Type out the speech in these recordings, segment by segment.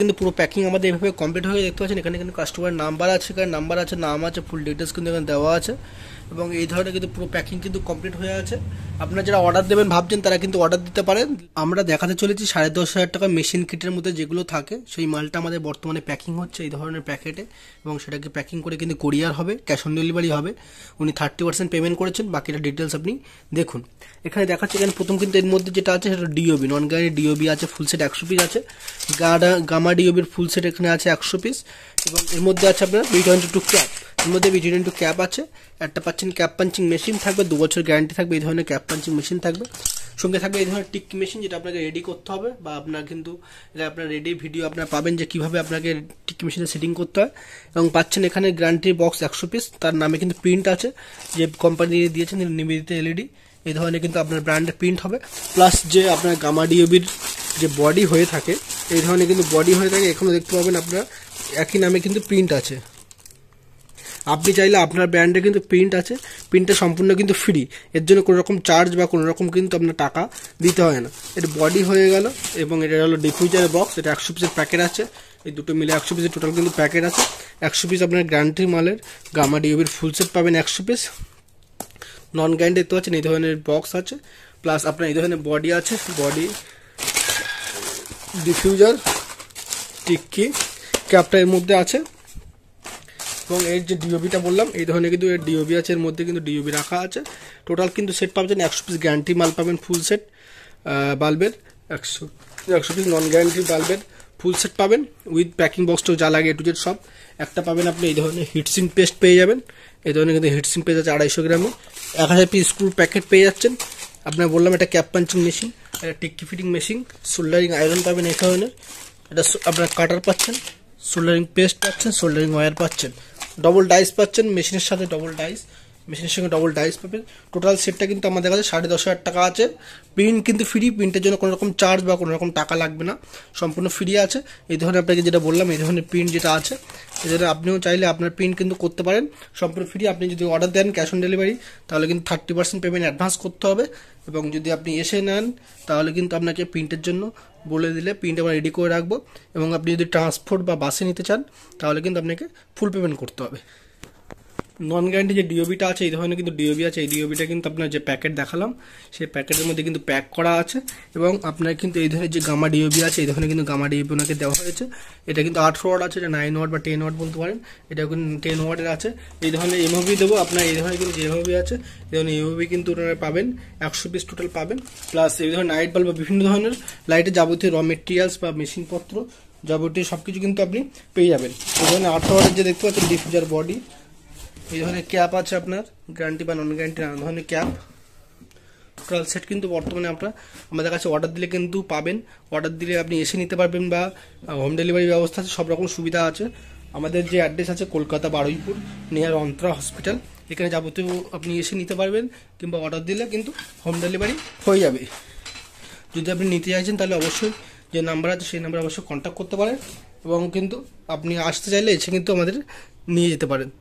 কিন্তু পুরো প্যাকিং আমাদের এভাবে কমপ্লিট হয়ে দেখতে পাচ্ছেন। এখানে কিন্তু কাস্টমার নাম্বার আছে, নাম আছে, ফুল ডিটেলস কিন্তু এখানে দেওয়া আছে এবং এই ধরনের কিন্তু পুরো প্যাকিং কিন্তু কমপ্লিট হয়ে আছে। আপনারা যারা অর্ডার দেবেন ভাবছেন তারা কিন্তু অর্ডার দিতে পারেন। আমরা দেখাতে চলেছি 10,500 টাকা মেশিন কিটের মধ্যে যেগুলো থাকে সেই মালটা আমাদের বর্তমানে প্যাকিং হচ্ছে এই ধরনের প্যাকেটে এবং সেটাকে প্যাকিং করে কিন্তু কোরিয়ার হবে, ক্যাশ অন ডেলিভারি হবে। উনি 30% পেমেন্ট করেছেন, বাকিটা ডিটেলস আপনি দেখুন। এখানে দেখাচ্ছে এখানে প্রথম কিন্তু এর মধ্যে যেটা আছে সেটা ডিওবি, নন গ্যারান্টি ডিওবি আছে, ফুল সেট 100 পিস আছে। গামা ডিওবির ফুল সেট এখানে আছে 100 পিস এবং এর মধ্যে আছে আপনার B22 ক্যাপ, এর মধ্যে B22 ক্যাপ আছে। একটা পাচ্ছেন ক্যাপ পাঞ্চিং মেশিন থাকবে, 2 বছর গ্যারান্টি থাকবে, এই ধরনের ক্যাপ পাঞ্চিং মেশিন থাকবে। সঙ্গে থাকবে এই ধরনের টিক মেশিন যেটা আপনাকে রেডি করতে হবে বা আপনার কিন্তু এটা আপনার রেডি ভিডিও আপনার পাবেন যে কীভাবে আপনাকে টিক মেশিনে সেটিং করতে হয়। এবং পাচ্ছেন এখানে গ্যারান্টি বক্স 100 পিস, তার নামে কিন্তু প্রিন্ট আছে যে কোম্পানি দিয়েছেন নিবেদিত এলইডি, এই ধরনের কিন্তু আপনার ব্র্যান্ডের প্রিন্ট হবে। প্লাস যে আপনার গামা ডিওবির যে বডি হয়ে থাকে এই ধরনের কিন্তু বডি হয়ে থাকে, এখানে দেখতে পাবেন আপনার একই নামে কিন্তু প্রিন্ট আছে। আপনি চাইলে আপনার ব্র্যান্ডে কিন্তু প্রিন্ট আছে, প্রিন্টটা সম্পূর্ণ কিন্তু ফ্রি, এর জন্য কোনো রকম চার্জ বা কোনো রকম কিন্তু আপনার টাকা দিতে হয় না। এটা বডি হয়ে গেল এবং এটা হলো ডিফিউজারের বক্স, এটা 100 পিসের প্যাকেট আছে, এই দুটো মিলে 100 পিসের টোটাল কিন্তু প্যাকেট আছে। 100 পিস আপনার গ্যারান্টি মালের গামা ডিওবির ফুল সেট পাবেন 100 পিস। নন গ্যারান্টি দেখতে পাচ্ছেন এই ধরনের বক্স আছে, প্লাস আপনার এই ধরনের বডি আছে, বডি ডিফিউজার টিক্কি ক্যাপটা এর মধ্যে আছে এবং এর যে ডিওবিটা বললাম এই ধরনের কিন্তু এর ডিওবি আছে, এর মধ্যে কিন্তু ডিওবি রাখা আছে। টোটাল কিন্তু সেট পাবেন 100 পিস গ্যারান্টি মাল পাবেন ফুল সেট বাল্বের, 100 পিস নন গ্যারান্টি বাল্বের ফুল সেট পাবেন উইথ প্যাকিং বক্সটা যা লাগে এ টু জেড সব। একটা পাবেন আপনি এই ধরনের হিটসিন পেস্ট পেয়ে যাবেন, এই ধরনের কিন্তু হিটসিন পেস্ট আছে 250 গ্রামে। 1000 পিস স্ক্রু প্যাকেট পেয়ে যাচ্ছেন। আপনার বললাম এটা ক্যাপ পাঞ্চিং মেশিন, এটা tikki fitting machine, soldering iron পাবেন এই ধরনের, এটা আপনার কাটার পাচ্ছেন, সোল্ডারিং পেস্ট পাচ্ছেন, সোল্ডারিং ওয়্যার পাচ্ছেন, ডবল ডাইস পাচ্ছেন, মেশিনের সাথে ডবল ডাইস, মেশিনের সঙ্গে ডবল ডাইস পাবেন। টোটাল সেটটা কিন্তু আমাদের কাছে 10,500 টাকা আছে। প্রিন্ট কিন্তু ফ্রি, প্রিন্টের জন্য কোনো রকম চার্জ বা কোনো রকম টাকা লাগবে না, সম্পূর্ণ ফ্রি আছে। এই ধরনের আপনাকে যেটা বললাম এই ধরনের প্রিন্ট যেটা আছে এই ধরনের আপনিও চাইলে আপনার প্রিন্ট কিন্তু করতে পারেন সম্পূর্ণ ফ্রি। আপনি যদি অর্ডার দেন ক্যাশ অন ডেলিভারি তাহলে কিন্তু 30% পেমেন্ট অ্যাডভান্স করতে হবে এবং যদি আপনি এসে নেন তাহলে কিন্তু আপনাকে প্রিন্টের জন্য বলে দিলে প্রিন্ট আমরা রেডি করে রাখবো এবং আপনি যদি ট্রান্সপোর্ট বা বাসে নিতে চান তাহলে কিন্তু আপনাকে ফুল পেমেন্ট করতে হবে। নন গ্যারান্টি যে ডিওবিটা আছে এই ধরনের কিন্তু ডিওবি আছে, এই ডিওবিটা কিন্তু আপনার যে প্যাকেট দেখালাম সেই প্যাকেটের মধ্যে কিন্তু প্যাক করা আছে এবং আপনার কিন্তু এই ধরনের যে গামা ডিওবি আছে এই ধরনের কিন্তু গামা ডিওবি ওনাকে দেওয়া হয়েছে। এটা কিন্তু 8 ওয়াট আছে, এটা 9 ওয়াট বা 10 ওয়াট বলতে পারেন, এটা কিন্তু 10 ওয়াটের আছে। এই ধরনের এমওভি দেবো আপনার, এই ধরনের কিন্তু যে এমওভি আছে এই ধরনের এমওভি কিন্তু ওনারা পাবেন 100 পিস টোটাল পাবেন। প্লাস এই ধরনের নাইট বাল্ব বা বিভিন্ন ধরনের লাইটের যাবতীয় র মেটেরিয়ালস বা মেশিনপত্র যাবতীয় সব কিছু কিন্তু আপনি পেয়ে যাবেন। এই ধরনের 8 ওয়াটের যে দেখতে পাচ্ছেন ডিফিউজার বডি, এই ধরনের ক্যাপ আছে আপনার গ্যারান্টি বা নন গ্যারান্টি নানা ধরনের ক্যাপ। টোটাল সেট কিন্তু বর্তমানে আপনার আমাদের কাছে অর্ডার দিলে কিন্তু পাবেন, অর্ডার দিলে আপনি এসে নিতে পারবেন বা হোম ডেলিভারি ব্যবস্থা আছে, সব রকম সুবিধা আছে। আমাদের যে অ্যাড্রেস আছে কলকাতা বারুইপুর নিয়ার অন্তরা হসপিটাল, এখানে যাবতীয় আপনি এসে নিতে পারবেন কিংবা অর্ডার দিলে কিন্তু হোম ডেলিভারি হয়ে যাবে। যদি আপনি নিতে চাইছেন তাহলে অবশ্যই যে নাম্বার আছে সেই নাম্বারে অবশ্যই কন্ট্যাক্ট করতে পারেন এবং কিন্তু আপনি আসতে চাইলে এসে কিন্তু আমাদের নিয়ে যেতে পারেন।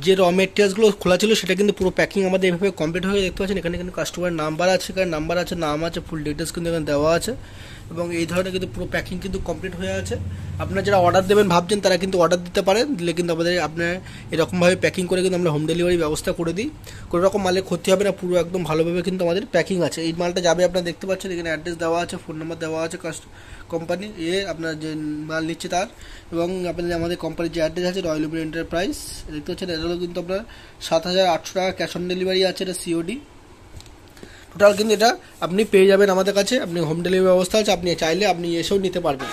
যে র মেটেরিয়ালসগুলো খোলা ছিল সেটা কিন্তু পুরো প্যাকিং আমাদের এভাবে কমপ্লিট হয়ে দেখতে পাচ্ছেন। এখানে কিন্তু কাস্টমার নাম্বার আছে, এখানে নাম্বার আছে, নাম আছে, ফুল ডিটেলস কিন্তু এখানে দেওয়া আছে এবং এই ধরনের কিন্তু পুরো প্যাকিং কিন্তু কমপ্লিট হয়ে আছে। আপনারা যারা অর্ডার দেবেন ভাবছেন তারা কিন্তু অর্ডার দিতে পারেন, দিলে কিন্তু আমাদের আপনার এরকমভাবে প্যাকিং করে কিন্তু আমরা হোম ডেলিভারি ব্যবস্থা করে দিই। কোনো রকম মালের ক্ষতি হবে না, পুরো একদম ভালোভাবে কিন্তু আমাদের প্যাকিং আছে। এই মালটা যাবে আপনারা দেখতে পাচ্ছেন এখানে অ্যাড্রেস দেওয়া আছে, ফোন নাম্বার দেওয়া আছে কোম্পানি আপনার যে মাল নিচ্ছে তার, এবং আপনাদের আমাদের কোম্পানির যে অ্যাড্রেস আছে রয়্যাল উবের এন্টারপ্রাইজ দেখতে পাচ্ছেন। এটা হলো কিন্তু আপনার 7,800 টাকা ক্যাশ অন ডেলিভারি আছে, এটা সিওডি। টোটাল কিন্তু এটা আপনি পেয়ে যাবেন আমাদের কাছে, আপনি হোম ডেলিভারি ব্যবস্থা আছে, আপনি চাইলে আপনি এসেও নিতে পারবেন।